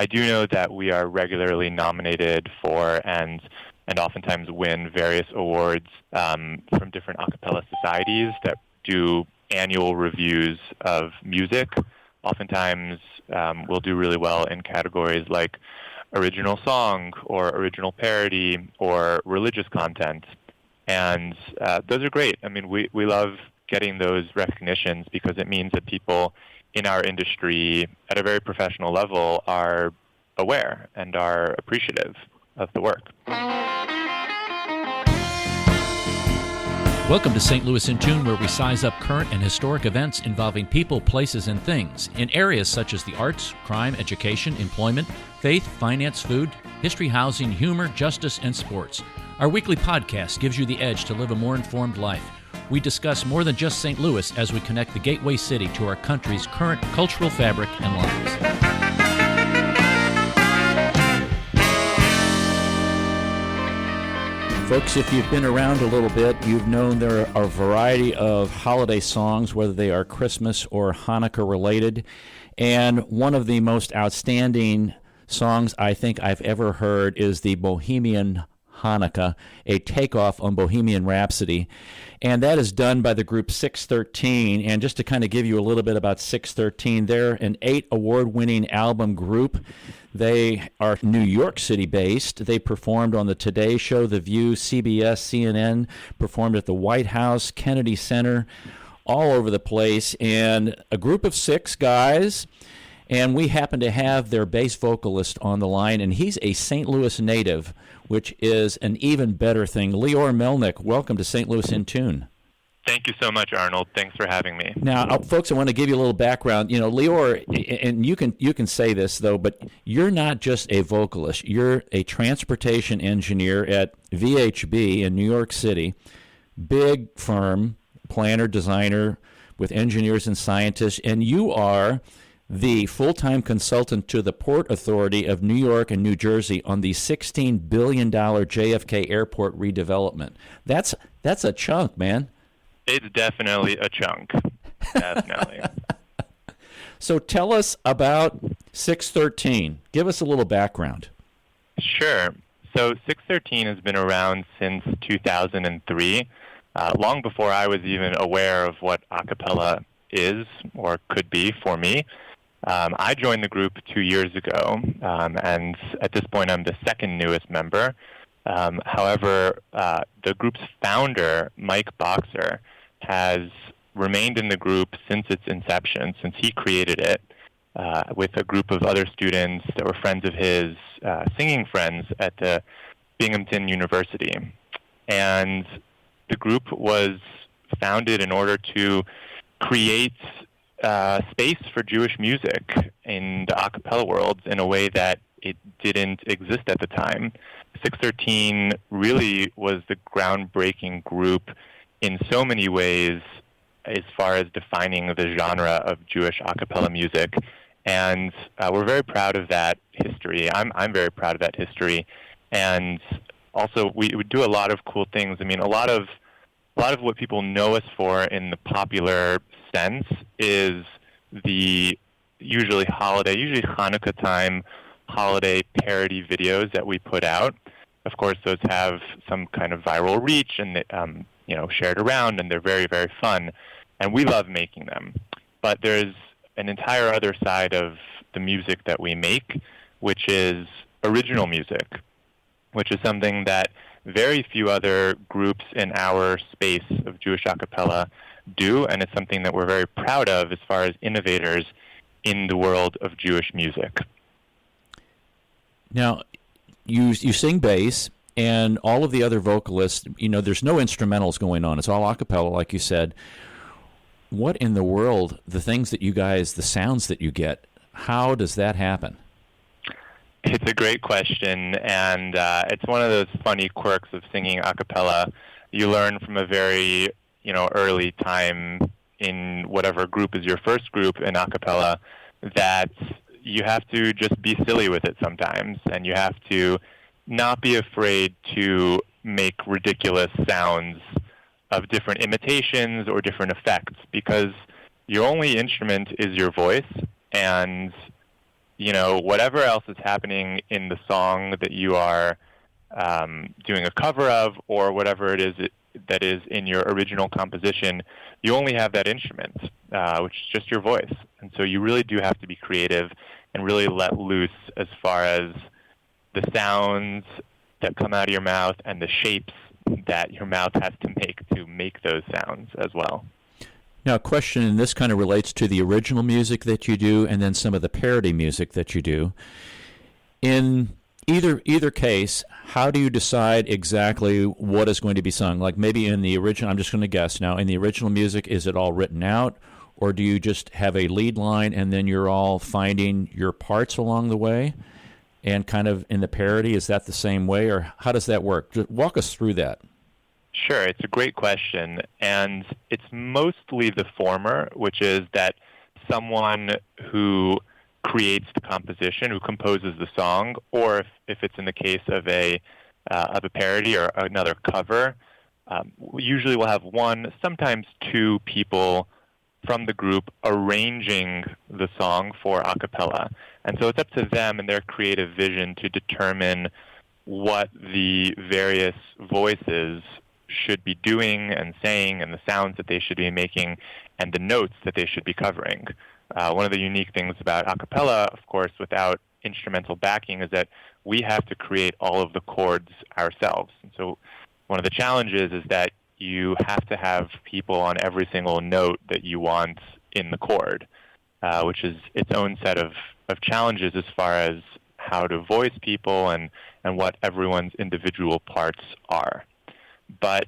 I do know that we are regularly nominated for and oftentimes win various awards from different a cappella societies that do annual reviews of music. Oftentimes, we'll do really well in categories like original song or original parody or religious content. And those are great. I mean, we love getting those recognitions because it means that people in our industry at a very professional level are aware and are appreciative of the work. Welcome to St. Louis in Tune, where we size up current and historic events involving people, places, and things in areas such as the arts, crime, education, employment, faith, finance, food, history, housing, humor, justice, and sports. Our weekly podcast gives you the edge to live a more informed life. We discuss more than just St. Louis as we connect the gateway city to our country's current cultural fabric and lives. Folks, if you've been around a little bit, you've known there are a variety of holiday songs, whether they are Christmas or Hanukkah related. And one of the most outstanding songs I think I've ever heard is the Bohemian Hanukkah, a takeoff on Bohemian Rhapsody. And that is done by the group 613. And just to kind of give you a little bit about 613, they're an 8 award-winning album group. They are New York City based. They performed on the Today Show, The View, CBS, CNN, performed at the White House, Kennedy Center, all over the place. And a group of 6 guys. And we happen to have their bass vocalist on the line, and he's a St. Louis native, which is an even better thing. Lior Melnick, welcome to St. Louis in Tune. Thank you so much, Arnold. Thanks for having me. Now, folks, I want to give you a little background. You know, Lior, and you can say this, though, but you're not just a vocalist. You're a transportation engineer at VHB in New York City, big firm, planner, designer, with engineers and scientists, and you are the full-time consultant to the Port Authority of New York and New Jersey on the $16 billion JFK Airport redevelopment. That's a chunk, man. It's definitely a chunk. Definitely. So tell us about 613. Give us a little background. Sure. So 613 has been around since 2003, long before I was even aware of what a cappella is or could be for me. I joined the group 2 years ago, and at this point I'm the second newest member. However, the group's founder, Mike Boxer, has remained in the group since its inception, since he created it, with a group of other students that were friends of his, singing friends at the Binghamton University. And the group was founded in order to create space for Jewish music in the a cappella world in a way that it didn't exist at the time. 613 really was the groundbreaking group in so many ways as far as defining the genre of Jewish a cappella music. And we're very proud of that history. I'm very proud of that history. And also, we do a lot of cool things. I mean, a lot of what people know us for in the popular sense is the usually Hanukkah time holiday parody videos that we put out. Of course, those have some kind of viral reach and shared around, and they're very, very fun, and we love making them. But there's an entire other side of the music that we make, which is original music, which is something that very few other groups in our space of Jewish a cappella do, and it's something that we're very proud of as far as innovators in the world of Jewish music. Now, you sing bass, and all of the other vocalists, there's no instrumentals going on. It's all a cappella, like you said. What in the world, the sounds that you get, how does that happen? It's a great question, and it's one of those funny quirks of singing a cappella. You learn from a very, early time in whatever group is your first group in a cappella that you have to just be silly with it sometimes, and you have to not be afraid to make ridiculous sounds of different imitations or different effects, because your only instrument is your voice, and whatever else is happening in the song that you are doing a cover of, or whatever it is that is in your original composition, you only have that instrument, which is just your voice. And so you really do have to be creative and really let loose as far as the sounds that come out of your mouth and the shapes that your mouth has to make those sounds as well. Now, a question, and this kind of relates to the original music that you do and then some of the parody music that you do. In either case, how do you decide exactly what is going to be sung? Like maybe in the original, I'm just going to guess now, in the original music, is it all written out? Or do you just have a lead line and then you're all finding your parts along the way? And kind of in the parody, is that the same way? Or how does that work? Just walk us through that. Sure, it's a great question. And it's mostly the former, which is that someone who creates the composition, who composes the song, or if it's in the case of a parody or another cover, usually we'll have one, sometimes two people from the group arranging the song for a cappella. And so it's up to them and their creative vision to determine what the various voices should be doing and saying and the sounds that they should be making and the notes that they should be covering. One of the unique things about a cappella, of course, without instrumental backing, is that we have to create all of the chords ourselves. And so one of the challenges is that you have to have people on every single note that you want in the chord, which is its own set of challenges as far as how to voice people and what everyone's individual parts are. But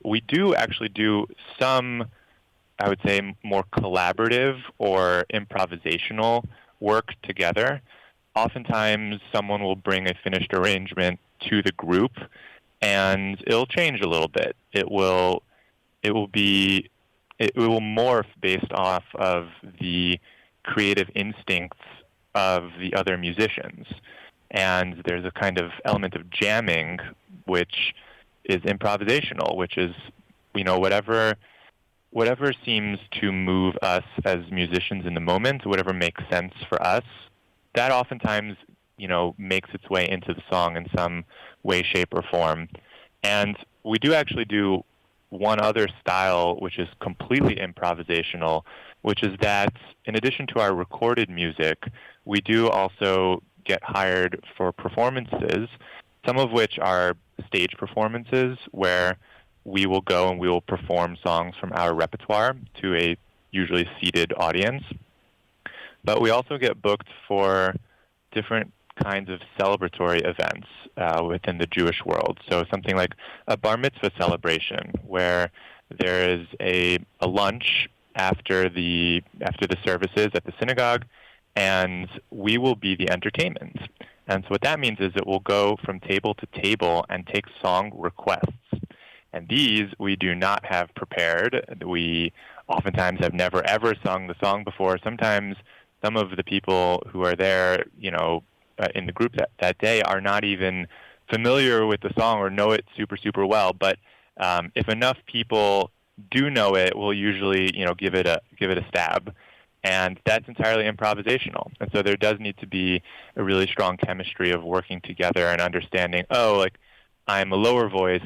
we do actually do some, I would say, more collaborative or improvisational work together. Oftentimes, someone will bring a finished arrangement to the group, and it'll change a little bit. It will morph based off of the creative instincts of the other musicians. And there's a kind of element of jamming, which is improvisational, which is, whatever seems to move us as musicians in the moment, whatever makes sense for us, that oftentimes, makes its way into the song in some way, shape, or form. And we do actually do one other style, which is completely improvisational, which is that in addition to our recorded music, we do also get hired for performances, some of which are stage performances where we will go and we will perform songs from our repertoire to a usually seated audience. But we also get booked for different kinds of celebratory events within the Jewish world. So something like a bar mitzvah celebration, where there is a lunch after the services at the synagogue, and we will be the entertainment. And so what that means is that we'll go from table to table and take song requests. And these we do not have prepared. We oftentimes have never ever sung the song before. Sometimes some of the people who are there, in the group that day are not even familiar with the song or know it super, super well. But if enough people do know it, we'll usually, give it a stab. And that's entirely improvisational. And so there does need to be a really strong chemistry of working together and understanding, I'm a lower voice,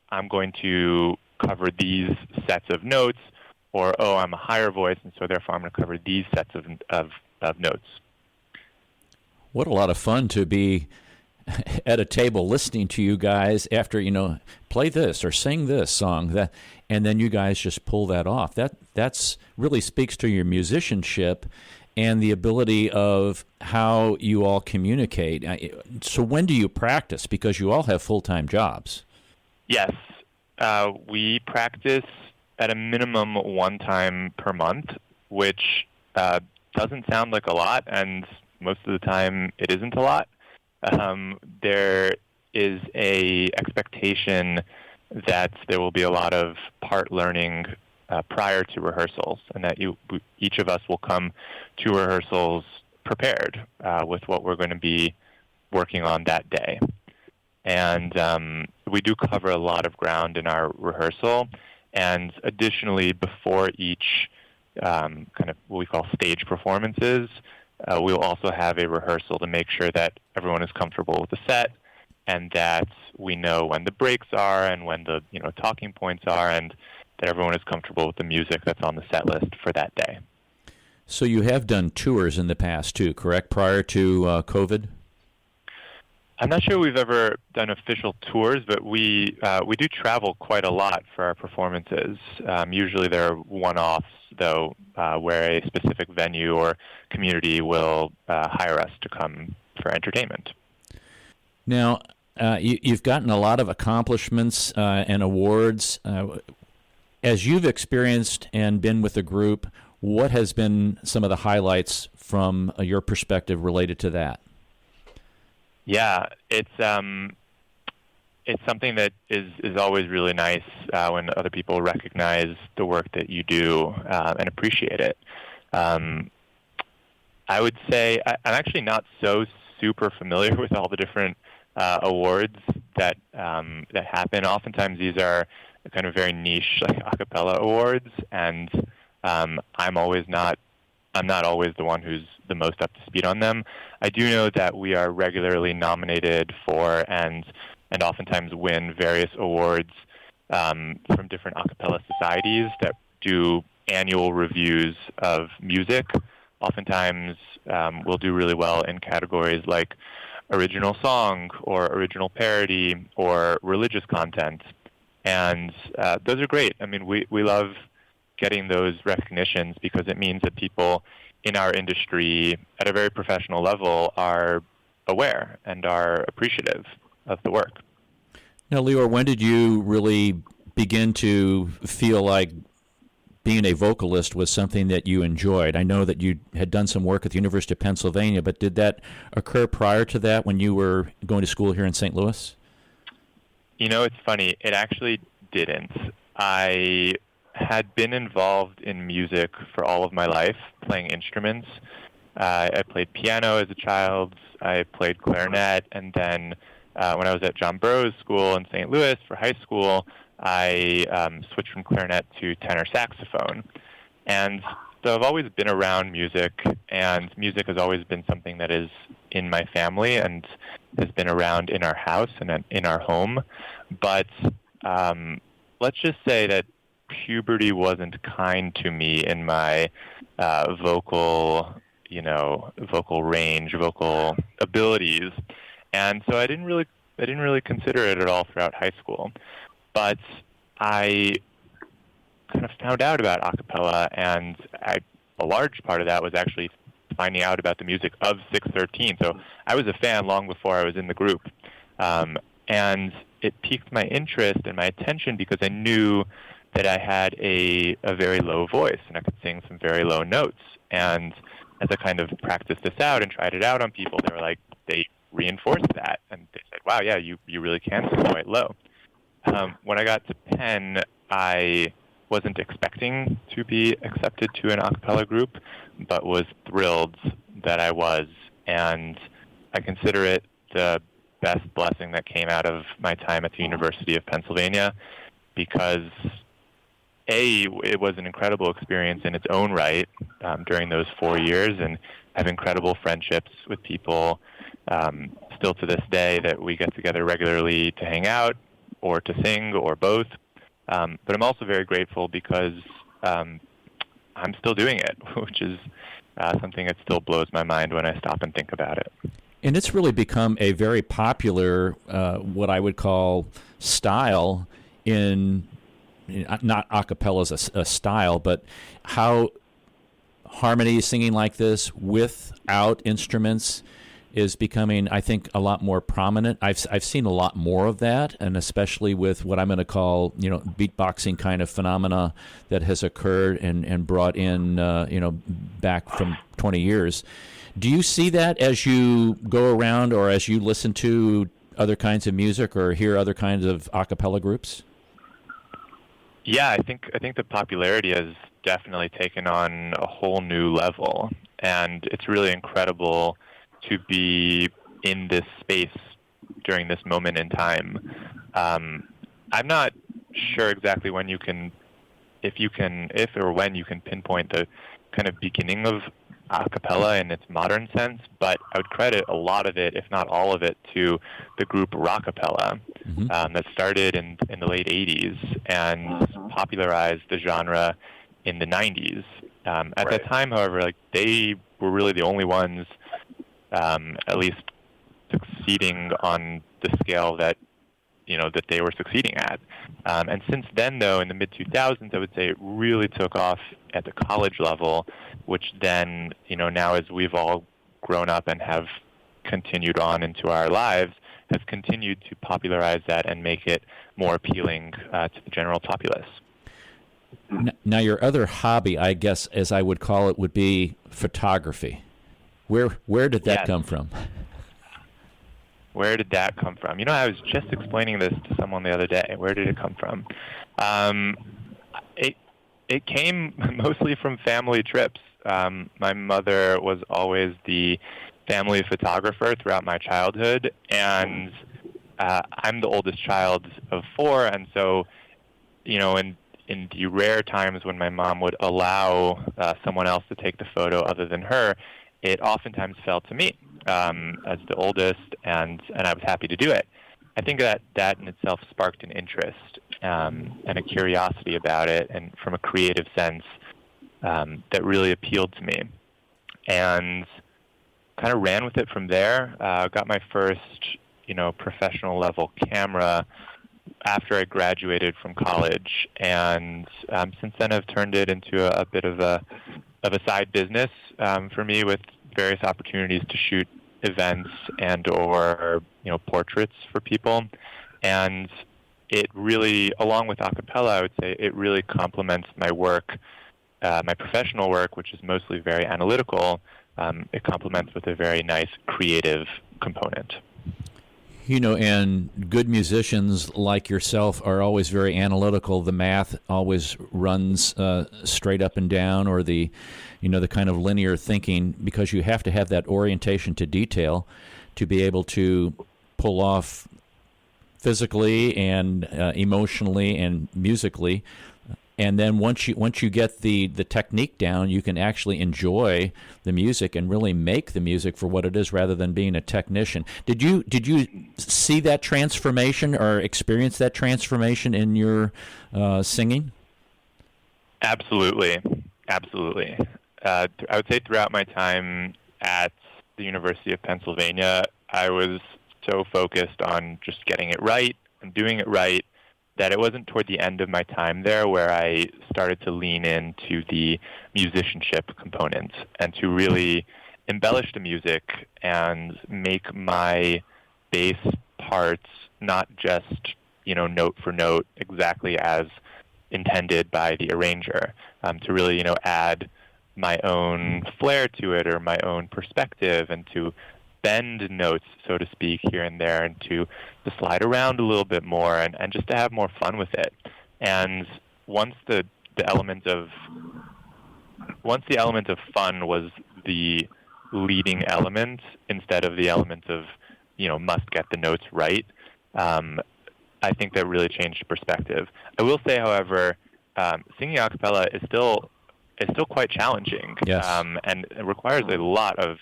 I'm going to cover these sets of notes, or, I'm a higher voice, and so therefore I'm going to cover these sets of notes. What a lot of fun to be at a table listening to you guys after, play this or sing this song, and then you guys just pull that off. That's really speaks to your musicianship and the ability of how you all communicate. So when do you practice? Because you all have full-time jobs. Yes. We practice at a minimum one time per month, which doesn't sound like a lot, and most of the time it isn't a lot. There is a expectation that there will be a lot of part learning prior to rehearsals, and that each of us will come to rehearsals prepared with what we're going to be working on that day. And we do cover a lot of ground in our rehearsal, and additionally, before each kind of what we call stage performances, we'll also have a rehearsal to make sure that everyone is comfortable with the set and that we know when the breaks are and when the talking points are, and that everyone is comfortable with the music that's on the set list for that day. So you have done tours in the past too, correct? Prior to COVID? I'm not sure we've ever done official tours, but we do travel quite a lot for our performances. Usually they're one-offs, though, where a specific venue or community will hire us to come for entertainment. Now, you've gotten a lot of accomplishments and awards. As you've experienced and been with the group, what has been some of the highlights from your perspective related to that? Yeah, it's something that is always really nice when other people recognize the work that you do and appreciate it. I would say I'm actually not so super familiar with all the different awards that happen. Oftentimes these are kind of very niche, like a cappella awards, and I'm not always the one who's the most up to speed on them. I do know that we are regularly nominated for and oftentimes win various awards from different a cappella societies that do annual reviews of music. Oftentimes we'll do really well in categories like original song or original parody or religious content. And those are great. I mean, we love getting those recognitions because it means that people in our industry at a very professional level are aware and are appreciative of the work. Now, Lior, when did you really begin to feel like being a vocalist was something that you enjoyed? I know that you had done some work at the University of Pennsylvania, but did that occur prior to that when you were going to school here in St. Louis? It's funny. It actually didn't. I had been involved in music for all of my life, playing instruments. I played piano as a child. I played clarinet, and then when I was at John Burroughs School in St. Louis for high school, I switched from clarinet to tenor saxophone. And so I've always been around music, and music has always been something that is in my family and has been around in our house and in our home. But let's just say that puberty wasn't kind to me in my vocal range, vocal abilities, and so I didn't really consider it at all throughout high school. But I kind of found out about a cappella, and a large part of that was actually finding out about the music of 613. So I was a fan long before I was in the group, and it piqued my interest and my attention because I knew that I had a very low voice and I could sing some very low notes. And as I kind of practiced this out and tried it out on people, they reinforced that. And they said, wow, yeah, you really can sing quite low. When I got to Penn, I wasn't expecting to be accepted to an a cappella group, but was thrilled that I was. And I consider it the best blessing that came out of my time at the University of Pennsylvania because it was an incredible experience in its own right during those 4 years, and have incredible friendships with people still to this day that we get together regularly to hang out or to sing or both. But I'm also very grateful because I'm still doing it, which is something that still blows my mind when I stop and think about it. And it's really become a very popular, what I would call style in not a cappella as a style, but how harmony singing like this without instruments is becoming, I think, a lot more prominent. I've seen a lot more of that, and especially with what I'm going to call, beatboxing kind of phenomena that has occurred and brought in, back from 20 years. Do you see that as you go around or as you listen to other kinds of music or hear other kinds of a cappella groups? Yeah, I think the popularity has definitely taken on a whole new level, and it's really incredible to be in this space during this moment in time. I'm not sure exactly when if or when you can pinpoint the kind of beginning of a cappella in its modern sense, but I would credit a lot of it, if not all of it, to the group Rockapella that started in the late 80s and popularized the genre in the 90s. At that time, however, like they were really the only ones, at least succeeding on the scale that that they were succeeding at. And since then, though, in the mid-2000s, I would say it really took off at the college level, which then, now as we've all grown up and have continued on into our lives, has continued to popularize that and make it more appealing to the general populace. Now, your other hobby, I guess, as I would call it, would be photography. Where did that come from? Where did that come from? I was just explaining this to someone the other day. Where did it come from? It came mostly from family trips. My mother was always the family photographer throughout my childhood, and I'm the oldest child of four, and so, in the rare times when my mom would allow someone else to take the photo other than her, it oftentimes fell to me as the oldest, and I was happy to do it. I think that in itself sparked an interest and a curiosity about it, and from a creative sense that really appealed to me. And kind of ran with it from there. Got my first, professional level camera after I graduated from college, and since then I've turned it into a bit of a side business for me, with various opportunities to shoot events and or portraits for people. And it really, along with a cappella, I would say it really complements my work, my professional work, which is mostly very analytical. It complements with a very nice creative component. And good musicians like yourself are always very analytical. The math always runs straight up and down, or the kind of linear thinking, because you have to have that orientation to detail to be able to pull off physically and emotionally and musically. And then once you get the technique down, you can actually enjoy the music and really make the music for what it is, rather than being a technician. Did you see that transformation or experience that transformation in your singing? Absolutely. I would say throughout my time at the University of Pennsylvania, I was so focused on just getting it right and doing it right that it wasn't toward the end of my time there where I started to lean into the musicianship component and to really embellish the music and make my bass parts not just, note for note exactly as intended by the arranger, to really, add my own flair to it or my own perspective, and to bend notes, so to speak, here and there, and to slide around a little bit more, and just to have more fun with it. And once the element of fun was the leading element, instead of the element of must get the notes right, I think that really changed perspective. I will say, however, singing a cappella is still quite challenging. Yes. And it requires a lot of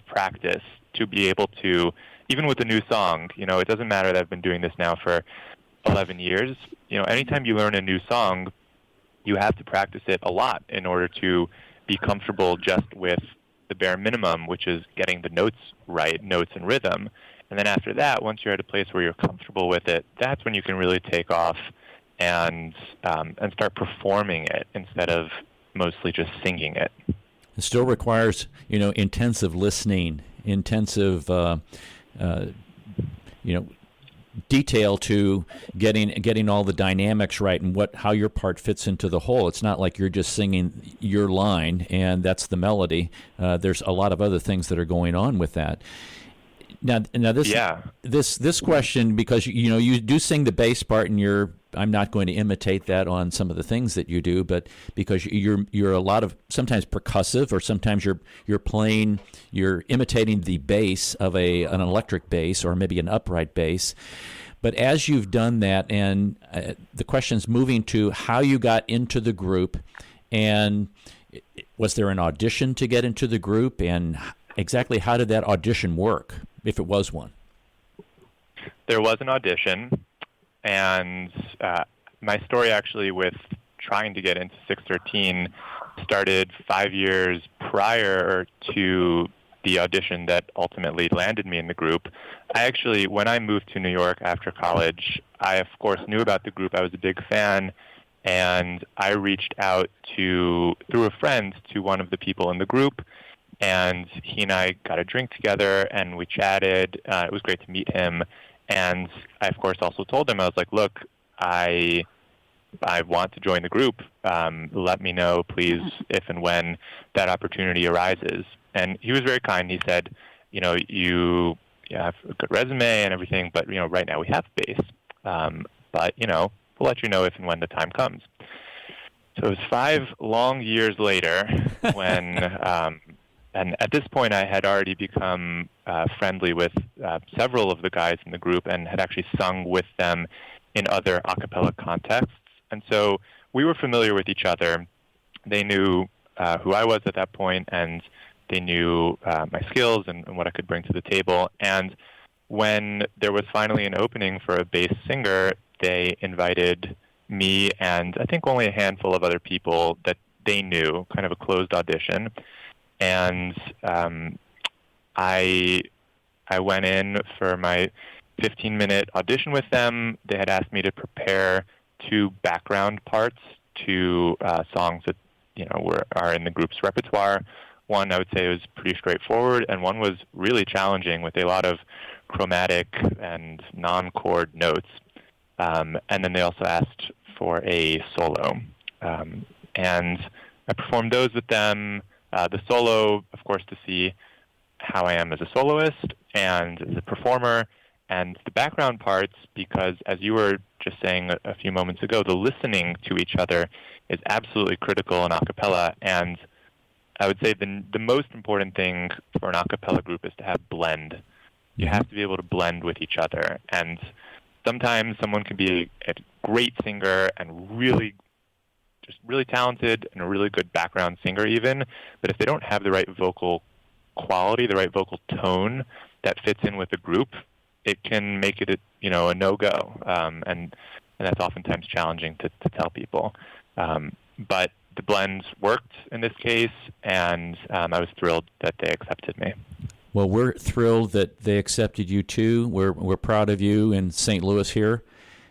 practice to be able to, even with a new song, it doesn't matter that I've been doing this now for 11 years. Anytime you learn a new song, you have to practice it a lot in order to be comfortable just with the bare minimum, which is getting the notes right, notes and rhythm. And then after that, once you're at a place where you're comfortable with it, that's when you can really take off and start performing it instead of mostly just singing it. It still requires, intensive listening, intensive, detail to getting all the dynamics right and how your part fits into the whole. It's not like you're just singing your line and that's the melody. There's a lot of other things that are going on with that. Now this question, because you do sing the bass part, and I'm not going to imitate that on some of the things that you do, but because you're a lot of sometimes percussive, or sometimes you're imitating the bass of an electric bass or maybe an upright bass. But as you've done that, and the question's moving to how you got into the group, and Was there an audition to get into the group, and exactly how did that audition work, if it was one? There was an audition, and my story actually with trying to get into 613 started 5 years prior to the audition that ultimately landed me in the group. I actually, when I moved to New York after college, I of course knew about the group. I was a big fan, and I reached out through a friend to one of the people in the group, and he and I got a drink together, and we chatted. It was great to meet him, and I of course also told him, I was like, look, I want to join the group. Let me know, please, if and when that opportunity arises. And he was very kind. He said, you have a good resume and everything, but, right now we have bass. But, we'll let you know if and when the time comes. So it was 5 long years later when, and at this point I had already become friendly with several of the guys in the group and had actually sung with them in other a cappella contexts. And so we were familiar with each other. They knew who I was at that point, and they knew my skills and what I could bring to the table. And when there was finally an opening for a bass singer, they invited me and I think only a handful of other people that they knew, kind of a closed audition. And I went in for my 15-minute audition with them. They had asked me to prepare 2 background parts to songs that are in the group's repertoire. One, I would say, was pretty straightforward, and one was really challenging with a lot of chromatic and non-chord notes. And then they also asked for a solo. And I performed those with them. The solo, of course, to see how I am as a soloist and as a performer, and the background parts, because as you were just saying a few moments ago, the listening to each other is absolutely critical in a cappella. And I would say the most important thing for an a cappella group is to have blend. You have to be able to blend with each other. And sometimes someone can be a great singer and really talented and a really good background singer even, but if they don't have the right vocal quality, the right vocal tone that fits in with the group, it can make it a no-go. And that's oftentimes challenging to tell people. But the blends worked in this case, and I was thrilled that they accepted me. Well, we're thrilled that they accepted you too. We're proud of you in St. Louis here.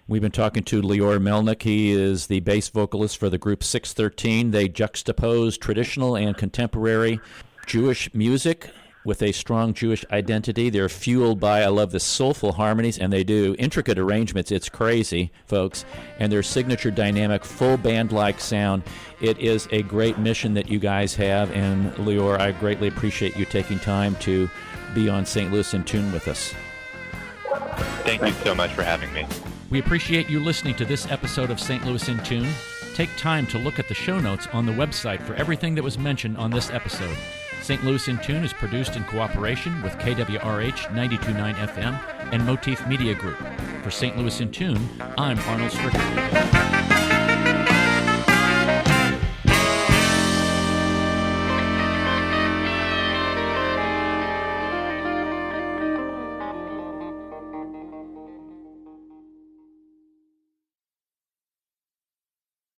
We've been talking to Lior Melnick. He is the bass vocalist for the group 613. They juxtapose traditional and contemporary Jewish music with a strong Jewish identity. They're fueled by, I love the soulful harmonies, and they do intricate arrangements. It's crazy, folks. And their signature dynamic, full band-like sound. It is a great mission that you guys have. And Lior, I greatly appreciate you taking time to be on St. Louis in Tune with us. Thank you so much for having me. We appreciate you listening to this episode of St. Louis in Tune. Take time to look at the show notes on the website for everything that was mentioned on this episode. St. Louis in Tune is produced in cooperation with KWRH 92.9 FM and Motif Media Group. For St. Louis in Tune, I'm Arnold Stricker.